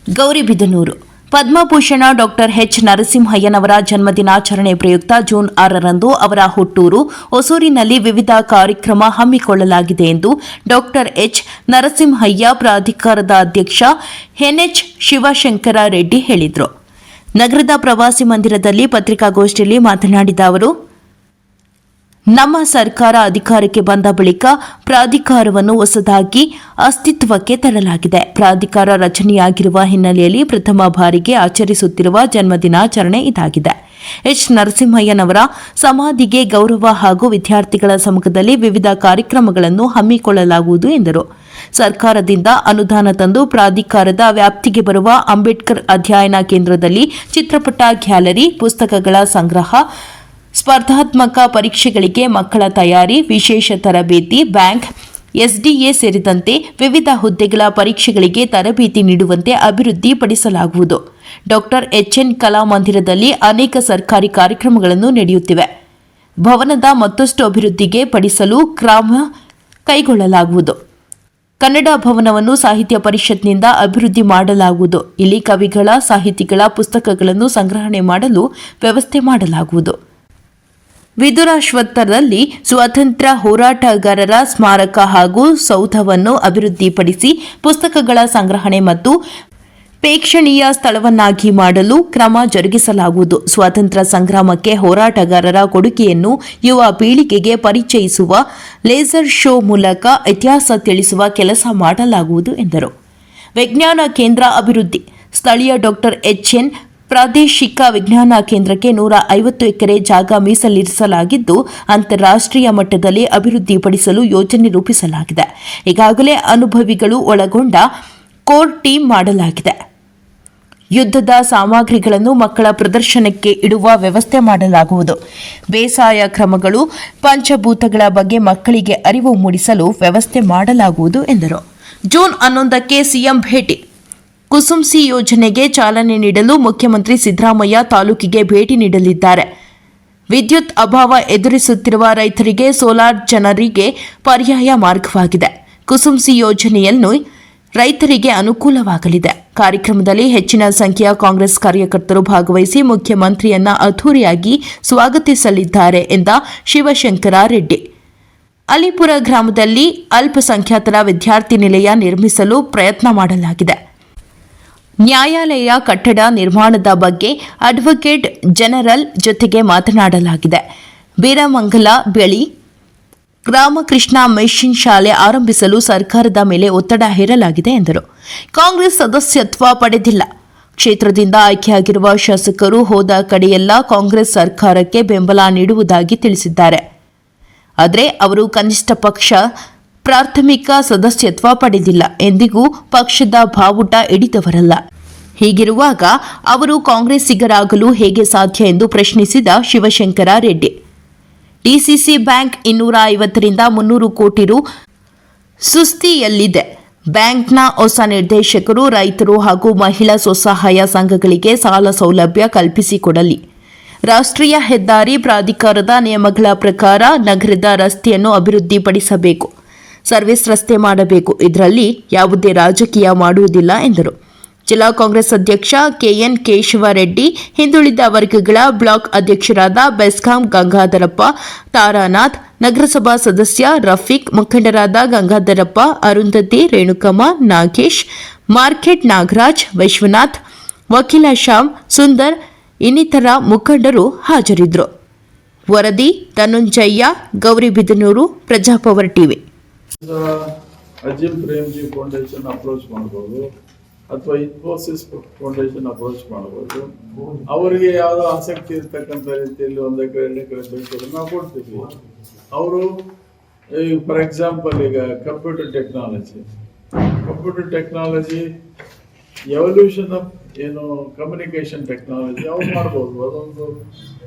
Gauribidanur Padma Bhushan doctor H ನರಸಿಂಹಯ್ಯನವರ ಜನ್ಮದಿನಾಚರಣೆ ಪ್ರಯುಕ್ತ June 6ರಂದು ಅವರ ಹುಟ್ಟೂರು ಹೊಸೂರಿನಲ್ಲಿ ವಿವಿಧ ಕಾರ್ಯಕ್ರಮ ಹಮ್ಮಿಕೊಳ್ಳಲಾಗಿದೆ ಎಂದು ಡಾಕ್ಟರ್ ಎಚ್ ನರಸಿಂಹಯ್ಯ ಪ್ರಾಧಿಕಾರದ ಅಧ್ಯಕ್ಷ ಎನ್ಎಚ್ ಶಿವಶಂಕರ ರೆಡ್ಡಿ ಹೇಳಿದರು. ನಗರದ ಪ್ರವಾಸಿ ಮಂದಿರದಲ್ಲಿ ಪತ್ರಿಕಾಗೋಷ್ಠಿಯಲ್ಲಿ ಮಾತನಾಡಿದ ಅವರು, ನಮ್ಮ ಸರ್ಕಾರ ಅಧಿಕಾರಕ್ಕೆ ಬಂದ ಬಳಿಕ ಪ್ರಾಧಿಕಾರವನ್ನು ಹೊಸದಾಗಿ ಅಸ್ತಿತ್ವಕ್ಕೆ ತರಲಾಗಿದೆ. ಪ್ರಾಧಿಕಾರ ರಚನೆಯಾಗಿರುವ ಹಿನ್ನೆಲೆಯಲ್ಲಿ ಪ್ರಥಮ ಬಾರಿಗೆ ಆಚರಿಸುತ್ತಿರುವ ಜನ್ಮದಿನಾಚರಣೆ ಇದಾಗಿದೆ. ಎಚ್ ನರಸಿಂಹಯ್ಯನವರ ಸಮಾಧಿಗೆ ಗೌರವ ಹಾಗೂ ವಿದ್ಯಾರ್ಥಿಗಳ ಸಮ್ಮುಖದಲ್ಲಿ ವಿವಿಧ ಕಾರ್ಯಕ್ರಮಗಳನ್ನು ಹಮ್ಮಿಕೊಳ್ಳಲಾಗುವುದು ಎಂದರು. ಸರ್ಕಾರದಿಂದ ಅನುದಾನ ತಂದು ಪ್ರಾಧಿಕಾರದ ವ್ಯಾಪ್ತಿಗೆ ಬರುವ ಅಂಬೇಡ್ಕರ್ ಅಧ್ಯಯನ ಕೇಂದ್ರದಲ್ಲಿ ಚಿತ್ರಪಟ ಗ್ಯಾಲರಿ, ಪುಸ್ತಕಗಳ ಸಂಗ್ರಹ, ಸ್ಪರ್ಧಾತ್ಮಕ ಪರೀಕ್ಷೆಗಳಿಗೆ ಮಕ್ಕಳ ತಯಾರಿ, ವಿಶೇಷ ತರಬೇತಿ, ಬ್ಯಾಂಕ್, ಎಸ್ಡಿಎ ಸೇರಿದಂತೆ ವಿವಿಧ ಹುದ್ದೆಗಳ ಪರೀಕ್ಷೆಗಳಿಗೆ ತರಬೇತಿ ನೀಡುವಂತೆ ಅಭಿವೃದ್ಧಿಪಡಿಸಲಾಗುವುದು. ಡಾಕ್ಟರ್ ಎಚ್ಎನ್ ಕಲಾಮಂದಿರದಲ್ಲಿ ಅನೇಕ ಸರ್ಕಾರಿ ಕಾರ್ಯಕ್ರಮಗಳನ್ನು ನಡೆಯುತ್ತಿವೆ. ಭವನದ ಮತ್ತಷ್ಟು ಅಭಿವೃದ್ಧಿಗೆ ಪಡಿಸಲು ಕ್ರಮ ಕೈಗೊಳ್ಳಲಾಗುವುದು. ಕನ್ನಡ ಭವನವನ್ನು ಸಾಹಿತ್ಯ ಪರಿಷತ್ನಿಂದ ಅಭಿವೃದ್ಧಿ ಮಾಡಲಾಗುವುದು. ಇಲ್ಲಿ ಕವಿಗಳ, ಸಾಹಿತಿಗಳ ಪುಸ್ತಕಗಳನ್ನು ಸಂಗ್ರಹಣೆ ಮಾಡಲು ವ್ಯವಸ್ಥೆ ಮಾಡಲಾಗುವುದು. ವಿದುರಾಶ್ವತ್ಥದಲ್ಲಿ ಸ್ವಾತಂತ್ರ್ಯ ಹೋರಾಟಗಾರರ ಸ್ಮಾರಕ ಹಾಗೂ ಸೌಧವನ್ನು ಅಭಿವೃದ್ಧಿಪಡಿಸಿ ಪುಸ್ತಕಗಳ ಸಂಗ್ರಹಣೆ ಮತ್ತು ಪ್ರೇಕ್ಷಣೀಯ ಸ್ಥಳವನ್ನಾಗಿ ಮಾಡಲು ಕ್ರಮ ಜರುಗಿಸಲಾಗುವುದು. ಸ್ವಾತಂತ್ರ್ಯ ಸಂಗ್ರಾಮಕ್ಕೆ ಹೋರಾಟಗಾರರ ಕೊಡುಗೆಯನ್ನು ಯುವ ಪೀಳಿಗೆಗೆ ಪರಿಚಯಿಸುವ ಲೇಸರ್ ಶೋ ಮೂಲಕ ಇತಿಹಾಸ ತಿಳಿಸುವ ಕೆಲಸ ಮಾಡಲಾಗುವುದು ಎಂದರು. ವಿಜ್ಞಾನ ಕೇಂದ್ರ ಅಭಿವೃದ್ಧಿ ಸ್ಥಳೀಯ ಡಾಕ್ಟರ್ ಎಚ್ಎನ್ ಪ್ರಾದೇಶಿಕ ವಿಜ್ಞಾನ ಕೇಂದ್ರಕ್ಕೆ 150 ಎಕರೆ ಜಾಗ ಮೀಸಲಿರಿಸಲಾಗಿದ್ದು, ಅಂತಾರಾಷ್ಟ್ರೀಯ ಮಟ್ಟದಲ್ಲಿ ಅಭಿವೃದ್ಧಿಪಡಿಸಲು ಯೋಜನೆ ರೂಪಿಸಲಾಗಿದೆ. ಈಗಾಗಲೇ ಅನುಭವಿಗಳು ಒಳಗೊಂಡ ಕೋರ್ ಟೀಮ್ ಮಾಡಲಾಗಿದೆ. ಯುದ್ಧದ ಸಾಮಗ್ರಿಗಳನ್ನು ಮಕ್ಕಳ ಪ್ರದರ್ಶನಕ್ಕೆ ಇಡುವ ವ್ಯವಸ್ಥೆ ಮಾಡಲಾಗುವುದು. ಬೇಸಾಯ ಕ್ರಮಗಳು, ಪಂಚಭೂತಗಳ ಬಗ್ಗೆ ಮಕ್ಕಳಿಗೆ ಅರಿವು ಮೂಡಿಸಲು ವ್ಯವಸ್ಥೆ ಮಾಡಲಾಗುವುದು ಎಂದರು. ಜೂನ್ 11ಕ್ಕೆ ಸಿಎಂ ಭೇಟಿ. ಕುಸುಮ್ಸಿ ಯೋಜನೆಗೆ ಚಾಲನೆ ನೀಡಲು ಮುಖ್ಯಮಂತ್ರಿ ಸಿದ್ದರಾಮಯ್ಯ ತಾಲೂಕಿಗೆ ಭೇಟಿ ನೀಡಲಿದ್ದಾರೆ. ವಿದ್ಯುತ್ ಅಭಾವ ಎದುರಿಸುತ್ತಿರುವ ರೈತರಿಗೆ ಸೋಲಾರ್ ಜನರಿಗೆ ಪರ್ಯಾಯ ಮಾರ್ಗವಾಗಿದೆ. ಕುಸುಮ್ಸಿ ಯೋಜನೆಯನ್ನು ರೈತರಿಗೆ ಅನುಕೂಲವಾಗಲಿದೆ. ಕಾರ್ಯಕ್ರಮದಲ್ಲಿ ಹೆಚ್ಚಿನ ಸಂಖ್ಯೆಯ ಕಾಂಗ್ರೆಸ್ ಕಾರ್ಯಕರ್ತರು ಭಾಗವಹಿಸಿ ಮುಖ್ಯಮಂತ್ರಿಯನ್ನ ಅದ್ಧೂರಿಯಾಗಿ ಸ್ವಾಗತಿಸಲಿದ್ದಾರೆ ಎಂದ ಶಿವಶಂಕರ ರೆಡ್ಡಿ. ಅಲಿಪುರ ಗ್ರಾಮದಲ್ಲಿ ಅಲ್ಪಸಂಖ್ಯಾತರ ವಿದ್ಯಾರ್ಥಿ ನಿಲಯ ನಿರ್ಮಿಸಲು ಪ್ರಯತ್ನ ಮಾಡಲಾಗಿದೆ. ನ್ಯಾಯಾಲಯ ಕಟ್ಟಡ ನಿರ್ಮಾಣದ ಬಗ್ಗೆ ಅಡ್ವೊಕೇಟ್ ಜನರಲ್ ಜೊತೆಗೆ ಮಾತನಾಡಲಾಗಿದೆ. ಬೀರಮಂಗಲ ಬಳಿ ರಾಮಕೃಷ್ಣ ಮಿಷನ್ ಶಾಲೆ ಆರಂಭಿಸಲು ಸರ್ಕಾರದ ಮೇಲೆ ಒತ್ತಡ ಹೇರಲಾಗಿದೆ ಎಂದರು. ಕಾಂಗ್ರೆಸ್ ಸದಸ್ಯತ್ವ ಪಡೆದಿಲ್ಲ. ಕ್ಷೇತ್ರದಿಂದ ಆಯ್ಕೆಯಾಗಿರುವ ಶಾಸಕರು ಹೋದ ಕಡೆಯೆಲ್ಲ ಕಾಂಗ್ರೆಸ್ ಸರ್ಕಾರಕ್ಕೆ ಬೆಂಬಲ ನೀಡುವುದಾಗಿ ತಿಳಿಸಿದ್ದಾರೆ. ಆದರೆ ಅವರು ಕನಿಷ್ಠ ಪಕ್ಷ ಪ್ರಾಥಮಿಕ ಸದಸ್ಯತ್ವ ಪಡೆದಿಲ್ಲ. ಎಂದಿಗೂ ಪಕ್ಷದ ಬಾವುಟ ಹಿಡಿದವರಲ್ಲ. ಹೀಗಿರುವಾಗ ಅವರು ಕಾಂಗ್ರೆಸ್ಸಿಗರಾಗಲು ಹೇಗೆ ಸಾಧ್ಯ ಎಂದು ಪ್ರಶ್ನಿಸಿದ ಶಿವಶಂಕರ ರೆಡ್ಡಿ. ಡಿಸಿಸಿ ಬ್ಯಾಂಕ್ 250ರಿಂದ 300 ಕೋಟಿ ರು ಸುಸ್ತಿಯಲ್ಲಿದೆ. ಬ್ಯಾಂಕ್ನ ಹೊಸ ನಿರ್ದೇಶಕರು ರೈತರು ಹಾಗೂ ಮಹಿಳಾ ಸ್ವಸಹಾಯ ಸಂಘಗಳಿಗೆ ಸಾಲ ಸೌಲಭ್ಯ ಕಲ್ಪಿಸಿಕೊಡಲಿ. ರಾಷ್ಟ್ರೀಯ ಹೆದ್ದಾರಿ ಪ್ರಾಧಿಕಾರದ ನಿಯಮಗಳ ಪ್ರಕಾರ ನಗರದ ರಸ್ತೆಯನ್ನು ಅಭಿವೃದ್ಧಿಪಡಿಸಬೇಕು. ಸರ್ವಿಸ್ ರಸ್ತೆ ಮಾಡಬೇಕು. ಇದರಲ್ಲಿ ಯಾವುದೇ ರಾಜಕೀಯ ಮಾಡುವುದಿಲ್ಲ ಎಂದರು. ಜಿಲ್ಲಾ ಕಾಂಗ್ರೆಸ್ ಅಧ್ಯಕ್ಷ ಕೆಎನ್ ಕೇಶವರೆಡ್ಡಿ, ಹಿಂದುಳಿದ ವರ್ಗಗಳ ಬ್ಲಾಕ್ ಅಧ್ಯಕ್ಷರಾದ ಬೆಸ್ಕಾಂ ಗಂಗಾಧರಪ್ಪ, ತಾರಾನಾಥ್, ನಗರಸಭಾ ಸದಸ್ಯ ರಫೀಕ್, ಮುಖಂಡರಾದ ಗಂಗಾಧರಪ್ಪ, ಅರುಂಧತಿ, ರೇಣುಕಮ್ಮ, ನಾಗೇಶ್, ಮಾರ್ಕೆಟ್ ನಾಗರಾಜ್, ವಿಶ್ವನಾಥ್, ವಕೀಲ ಶ್ಯಾಮ್ ಸುಂದರ್ ಇನ್ನಿತರ ಮುಖಂಡರು ಹಾಜರಿದ್ದರು. ವರದಿ Dhanunjaya, Gauribidanur, Praja power TV. Azim Premji foundation approach ಮಾಡ್ಬೋದು ಅಥವಾ ಇನ್ಫೋಸಿಸ್ ಫೌಂಡೇಶನ್ ಅಪ್ರೋಚ್ ಮಾಡ್ಬೋದು. ಅವರಿಗೆ ಯಾವುದೋ ಆಸಕ್ತಿ ಇರ್ತಕ್ಕಂಥ ರೀತಿಯಲ್ಲಿ 1 ಎಕರೆ 2 ಎಕರೆ ಬೇಕಾದ್ರೆ ನಾವು ಕೊಡ್ತೀವಿ. ಅವರು ಫಾರ್ ಎಕ್ಸಾಂಪಲ್ ಈಗ ಕಂಪ್ಯೂಟರ್ ಟೆಕ್ನಾಲಜಿ ಎವಲ್ಯೂಷನ್ ಆಫ್ ಏನು ಕಮ್ಯುನಿಕೇಶನ್ ಟೆಕ್ನಾಲಜಿ ಅವ್ರು ಮಾಡ್ಬೋದು. ಅದೊಂದು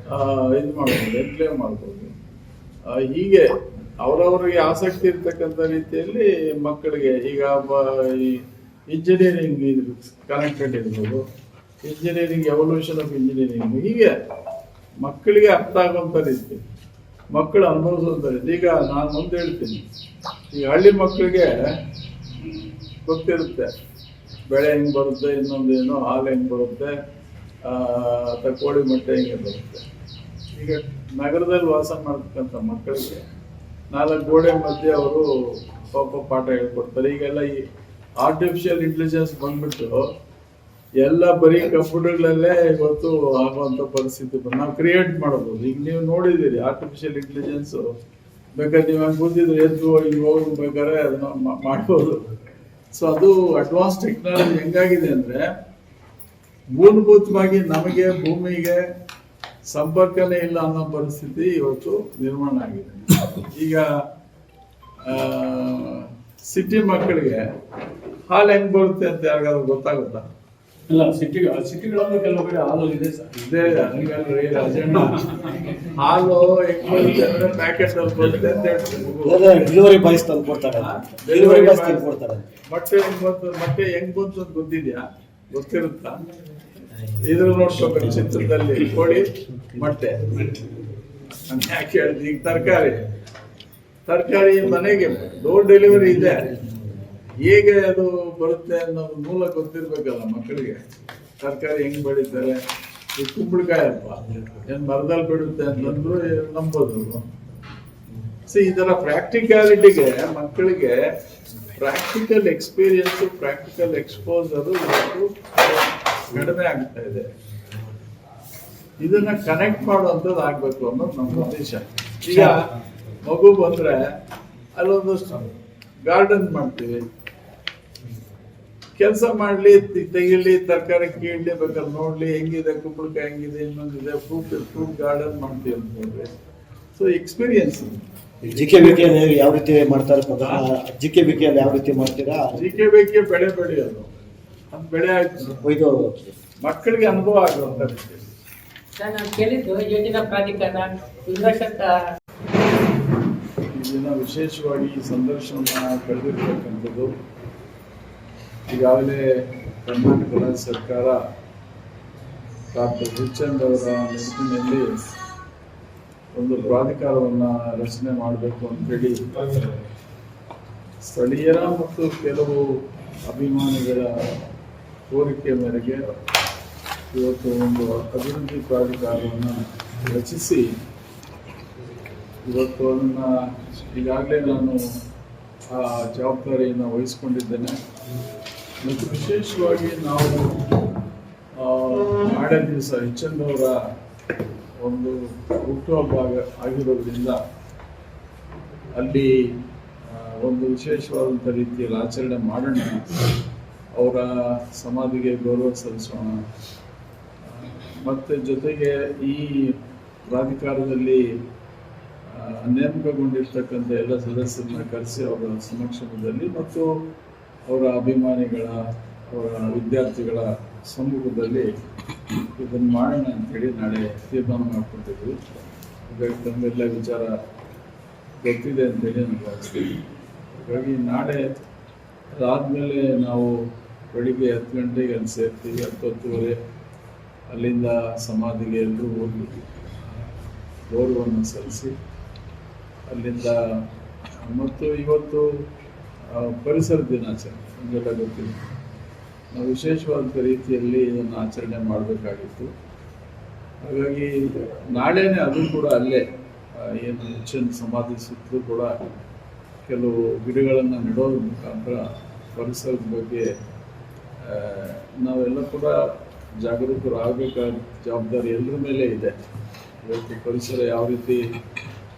ಇದು ಮಾಡ್ಬೋದು, ಎನ್ಕ್ಲೇವ್ ಮಾಡ್ಬೋದು. ಹೀಗೆ ಅವರವರಿಗೆ ಆಸಕ್ತಿ ಇರ್ತಕ್ಕಂಥ ರೀತಿಯಲ್ಲಿ ಮಕ್ಕಳಿಗೆ ಈಗ ಇಂಜಿನಿಯರಿಂಗ್ ಕನೆಕ್ಟೆಡ್ ಇರ್ಬೋದು, ಇಂಜಿನಿಯರಿಂಗ್ ಎವಲ್ಯೂಷನ್ ಆಫ್ ಇಂಜಿನಿಯರಿಂಗ್, ಹೀಗೆ ಮಕ್ಕಳಿಗೆ ಅರ್ಥ ಆಗುವಂಥ ರೀತಿ ಮಕ್ಕಳು ಅನುಭವಿಸುವಂಥ ರೀತಿ. ಈಗ ನಾನು ಮುಂದೆ ಹೇಳ್ತೀನಿ, ಈಗ ಹಳ್ಳಿ ಮಕ್ಕಳಿಗೆ ಗೊತ್ತಿರುತ್ತೆ ಬೆಳೆ ಹೆಂಗೆ ಬರುತ್ತೆ, ಇನ್ನೊಂದೇನು ಹಾಲು ಹೆಂಗೆ ಬರುತ್ತೆ, ಅಥವಾ ಕೋಳಿ ಮೊಟ್ಟೆ ಹೆಂಗೆ ಬರುತ್ತೆ. ಈಗ ನಗರದಲ್ಲಿ ವಾಸ ಮಾಡ್ತಕ್ಕಂಥ ಮಕ್ಕಳಿಗೆ 4 ಗೋಡೆ ಮಧ್ಯೆ ಅವರು ಪಾಠ ಹೇಳ್ಕೊಡ್ತಾರೆ. ಈಗೆಲ್ಲ ಈ ಆರ್ಟಿಫಿಷಿಯಲ್ ಇಂಟೆಲಿಜೆನ್ಸ್ ಬಂದ್ಬಿಟ್ಟು ಎಲ್ಲ ಬರೀ ಕಂಪ್ಯೂಟರ್ಗಳಲ್ಲೇ ಇವತ್ತು ಆಗುವಂಥ ಪರಿಸ್ಥಿತಿ ನಾವು ಕ್ರಿಯೇಟ್ ಮಾಡ್ಬೋದು. ಈಗ ನೀವು ನೋಡಿದ್ದೀರಿ ಆರ್ಟಿಫಿಷಿಯಲ್ ಇಂಟೆಲಿಜೆನ್ಸು ಬೇಕಾದ್ರೆ ನೀವು ಹಂಗೆ ಕೂತಿದ್ರೆ ಎದ್ದು ಈಗ ಹೋಗ್ಬೇಕಾದ್ರೆ ಅದನ್ನ ಮಾಡ್ಬೋದು. ಸೊ ಅದು ಅಡ್ವಾನ್ಸ್ ಟೆಕ್ನಾಲಜಿ ಹೆಂಗಾಗಿದೆ ಅಂದರೆ ಮೂಲಭೂತವಾಗಿ ನಮಗೆ ಭೂಮಿಗೆ ಸಂಪರ್ಕನೇ ಇಲ್ಲ ಅನ್ನೋ ಪರಿಸ್ಥಿತಿ ಇವತ್ತು ನಿರ್ಮಾಣ ಆಗಿದೆ. ಈಗ ಸಿಟಿ ಮಕ್ಕಳಿಗೆ ಹಾಲು ಹೆಂಗ್ ಬರುತ್ತೆ ಅಂತ ಯಾರಿಗಾದ್ರು ಗೊತ್ತಾಗುತ್ತಾ? ಇಲ್ಲ, ಸಿಟಿಗಳಲ್ಲಿ ಕೆಲವು ಕಡೆ ಹಾಲು ಇದೆ ಸರ್. ಇದೇ ಹಂಗಲ್ರಿ ರಾಜಣ್ಣ, ಹಾಲು ಹೆಂಗ್ ಬರುತ್ತೆ ಅಂದ್ರೆ ಪ್ಯಾಕೆಟ್ ಅಲ್ಲಿ ಬರುತ್ತೆ ಅಂತ ಹೇಳ್ತಾರೆ. ಡೆಲಿವರಿ ಬಾಯ್ಸ್ ತಂದು ಕೊಡ್ತಾರೆ. ಮೊಟ್ಟೆ ಹೆಂಗ್ ಬಂತು ಅಂತ ಗೊತ್ತಿದ್ಯಾ? ಗೊತ್ತಿರುತ್ತಾ? ಇದ್ರ ನೋಡ್ಕೋಬೇಕು ಚಿತ್ರದಲ್ಲಿ ಕೋಳಿ ಮೊಟ್ಟೆ ಅಂತ ಯಾಕೆ ಹೇಳಿದ್ವಿ. ಈಗ ತರಕಾರಿ ಮನೆಗೆ ಡೋರ್ ಡೆಲಿವರಿ ಇದೆ. ಹೇಗೆ ಅದು ಬರುತ್ತೆ ಅನ್ನೋದು ಮೂಲ ಗೊತ್ತಿರ್ಬೇಕಲ್ಲ ಮಕ್ಕಳಿಗೆ. ತರಕಾರಿ ಹೆಂಗ್ ಬೆಳೀತಾರೆ, ಈ ಕುಂಬಳಕಾಯಿ ಅಲ್ವ ಏನ್ ಮರದಲ್ಲಿ ಬೆಳುತ್ತೆ ಅಂತಂದ್ರು ನಂಬೋದು. ಸೊ ಈ ತರ ಪ್ರಾಕ್ಟಿಕಾಲಿಟಿಗೆ ಮಕ್ಕಳಿಗೆ ಪ್ರಾಕ್ಟಿಕಲ್ ಎಕ್ಸ್ಪೀರಿಯನ್ಸ್, ಪ್ರಾಕ್ಟಿಕಲ್ ಎಕ್ಸ್ಪೋಸರ್ ಇವತ್ತು ಕಡಿಮೆ ಆಗ್ತಾ ಇದೆ. ಇದನ್ನ ಕನೆಕ್ಟ್ ಮಾಡುವಂಥದ್ದು ಆಗ್ಬೇಕು ಅನ್ನೋದು ನಮ್ಮ ಉದ್ದೇಶ. ಈಗ ಮಗು ಬಂದ್ರೆ ಅಲ್ಲೊಂದು ಗಾರ್ಡನ್ ಮಾಡ್ತೀವಿ, ಕೆಲಸ ಮಾಡ್ಲಿ, ತೆಗಿಲಿ, ತರಕಾರಿ ಕೀಳ್ಲಿ, ಬೇಕಾದ್ರೆ ನೋಡ್ಲಿ ಹೆಂಗಿದೆ, ಕುಂಬಳಕಾಯಿ ಹೆಂಗಿದೆ, ಇನ್ನೊಂದಿದೆ, ಫ್ರೂಟ್ ಗಾರ್ಡನ್ ಮಾಡ್ತೀವಿ ಅಂತ ನೋಡ್ರಿ. So experience. GKBK ಯಾವ ರೀತಿ ಮಾಡ್ತಾರೆ? GKBK ಯಾವ ರೀತಿ ಮಾಡ್ತೀರಾ? GKBK ಬೆಳೆ ಬೆಳೆಯೋದು, ಅದು ಬೆಳೆ ಆಯ್ತು ಮಕ್ಕಳಿಗೆ ಅನುಭವ ಆಗುವಂತ ರೀತಿ. ನಾನು ಕೇಳಿದ್ದು ಯೋಜನಾ ಪ್ರಾಧಿಕಾರ ಇದನ್ನ ವಿಶೇಷವಾಗಿ ಈ ಸಂದರ್ಶನ ಕಳೆದಿರ್ತಕ್ಕಂಥದ್ದು. ಈಗಾಗಲೇ ಕರ್ನಾಟಕ ರಾಜ್ಯ ಸರ್ಕಾರ ಡಾಕ್ಟರ್ ಹುಚ್ಚಂದ್ ಅವರ ನೆನಪಿನಲ್ಲಿ ಒಂದು ಪ್ರಾಧಿಕಾರವನ್ನು ರಚನೆ ಮಾಡಬೇಕು ಅಂತೇಳಿ ಸ್ಥಳೀಯರ ಮತ್ತು ಕೆಲವು ಅಭಿಮಾನಿಗಳ ಕೋರಿಕೆ ಮೇರೆಗೆ ಇವತ್ತು ಒಂದು ಅಭಿವೃದ್ಧಿ ಪ್ರಾಧಿಕಾರವನ್ನು ರಚಿಸಿ ಇವತ್ತು ಅದನ್ನು ಈಗಾಗಲೇ ನಾನು ಆ ಜವಾಬ್ದಾರಿಯನ್ನು ವಹಿಸ್ಕೊಂಡಿದ್ದೇನೆ. ಮತ್ತು ವಿಶೇಷವಾಗಿ ನಾವು ನಾಳೆ ದಿವಸ ಹುಚ್ಚಂದ್ ಅವರ ಒಂದು ಹುಟ್ಟುಹಬ್ಬ ಆಗಿರೋದ್ರಿಂದ ಅಲ್ಲಿ ಒಂದು ವಿಶೇಷವಾದಂಥ ರೀತಿಯಲ್ಲಿ ಆಚರಣೆ ಮಾಡೋಣ, ಅವರ ಸಮಾಧಿಗೆ ಗೌರವ ಸಲ್ಲಿಸೋಣ. ಮತ್ತು ಜೊತೆಗೆ ಈ ಪ್ರಾಧಿಕಾರದಲ್ಲಿ ನೇಮಕಗೊಂಡಿರ್ತಕ್ಕಂಥ ಎಲ್ಲ ಸದಸ್ಯರನ್ನ ಕರೆಸಿ ಅವರ ಸಮಕ್ಷಮದಲ್ಲಿ ಮತ್ತು ಅವರ ಅಭಿಮಾನಿಗಳ, ಅವರ ವಿದ್ಯಾರ್ಥಿಗಳ ಸಮ್ಮುಖದಲ್ಲಿ ಇದನ್ನು ಮಾಡೋಣ ಅಂತೇಳಿ ನಾಳೆ ತೀರ್ಮಾನ ಮಾಡ್ಕೊತಿದ್ವಿ. ಹಾಗಾಗಿ ತಮ್ಮೆಲ್ಲ ವಿಚಾರ ಗೊತ್ತಿದೆ ಅಂತೇಳಿ ನಾನು ಭಾವಿಸ್ತೀನಿ. ಹಾಗಾಗಿ ನಾಳೆ ಅದಾದಮೇಲೆ ನಾವು ಬೆಳಿಗ್ಗೆ 10 ಗಂಟೆಗೆ ಅಲ್ಲಿ ಸೇರ್ತೀವಿ. 10:30 ಅಲ್ಲಿಂದ ಸಮಾಧಿಗೆ ಎಲ್ಲರೂ ಹೋಗಿ ಗೌರವವನ್ನು ಸಲ್ಲಿಸಿ ಅಲ್ಲಿಂದ ಮತ್ತು ಇವತ್ತು ಪರಿಸರ ದಿನಾಚರಣೆ ನಮಗೆಲ್ಲ ಗೊತ್ತಿದೆ. ನಾವು ವಿಶೇಷವಾದ ರೀತಿಯಲ್ಲಿ ಇದನ್ನು ಆಚರಣೆ ಮಾಡಬೇಕಾಗಿತ್ತು. ಹಾಗಾಗಿ ನಾಳೆನೇ ಅದು ಕೂಡ ಅಲ್ಲೇ ಏನು ಹುಚ್ಚನ್ ಸಮಾಧಿ ಸುತ್ತಲೂ ಕೂಡ ಕೆಲವು ಗಿಡಗಳನ್ನು ನೆಡೋದ್ರ ಮುಖಾಂತರ ಪರಿಸರದ ಬಗ್ಗೆ ನಾವೆಲ್ಲ ಕೂಡ ಜಾಗರೂಕರಾಗಬೇಕಾದ ಜವಾಬ್ದಾರಿ ಎಲ್ಲರ ಮೇಲೆ ಇದೆ. ಇವತ್ತು ಪರಿಸರ ಯಾವ ರೀತಿ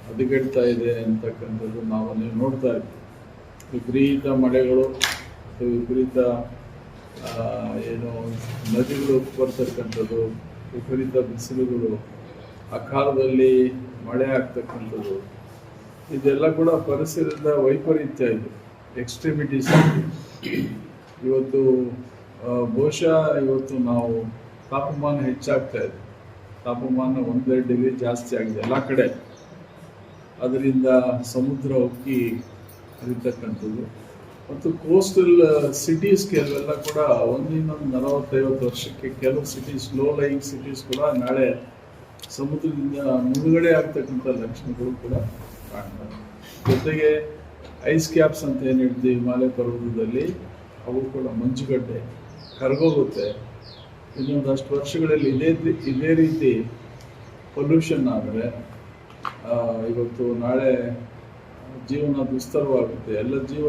ಹದಗೆಡ್ತಾ ಇದೆ ಅಂತಕ್ಕಂಥದ್ದು ನೀವು ನೋಡ್ತಾ ಇದ್ದೀವಿ. ವಿಪರೀತ ಮಳೆಗಳು ಮತ್ತು ವಿಪರೀತ ಏನು ನದಿಗಳು ಬರ್ತಕ್ಕಂಥದ್ದು, ವಿಪರೀತ ಬಿಸಿಲುಗಳು, ಅಕಾಲದಲ್ಲಿ ಮಳೆ ಆಗ್ತಕ್ಕಂಥದ್ದು, ಇದೆಲ್ಲ ಕೂಡ ಪರಿಸರದ ವೈಪರೀತ್ಯ. ಇದು ಎಕ್ಸ್ಟ್ರೀಮಿಟೀಸ್. ಇವತ್ತು ಬಹುಶಃ ಇವತ್ತು ನಾವು ತಾಪಮಾನ ಹೆಚ್ಚಾಗ್ತಾ ಇದೆ. ತಾಪಮಾನ 1-2 ಡಿಗ್ರಿ ಜಾಸ್ತಿ ಆಗಿದೆ ಎಲ್ಲ ಕಡೆ. ಅದರಿಂದ ಸಮುದ್ರ ಉಕ್ಕಿ ಹರಿತಕ್ಕಂಥದ್ದು ಮತ್ತು ಕೋಸ್ಟಲ್ ಸಿಟೀಸ್ ಕೆಲವೆಲ್ಲ ಕೂಡ ಒಂದಿನ್ನೊಂದು 40-50 ವರ್ಷಕ್ಕೆ ಕೆಲವು ಸಿಟೀಸ್, ಲೋ ಲೈಯಿಂಗ್ ಸಿಟೀಸ್ ಕೂಡ ನಾಳೆ ಸಮುದ್ರದಿಂದ ಮುಳುಗಡೆ ಆಗ್ತಕ್ಕಂಥ ಲಕ್ಷಣಗಳು ಕೂಡ ಕಾಣ್ತವೆ. ಜೊತೆಗೆ ಐಸ್ ಕ್ಯಾಪ್ಸ್ ಅಂತ ಏನು ಹೇಳ್ತೀವಿ ಹಿಮಾಲಯ ಪರ್ವತದಲ್ಲಿ, ಅವು ಕೂಡ ಮಂಜುಗಡ್ಡೆ ಕರಗೋಗುತ್ತೆ. ಇನ್ನೊಂದಷ್ಟು ವರ್ಷಗಳಲ್ಲಿ ಇದೇ ರೀತಿ ಪೊಲ್ಯೂಷನ್ ಆದರೆ ಇವತ್ತು ನಾಳೆ ಜೀವನ ದುಸ್ತರವಾಗುತ್ತೆ. ಎಲ್ಲ ಜೀವ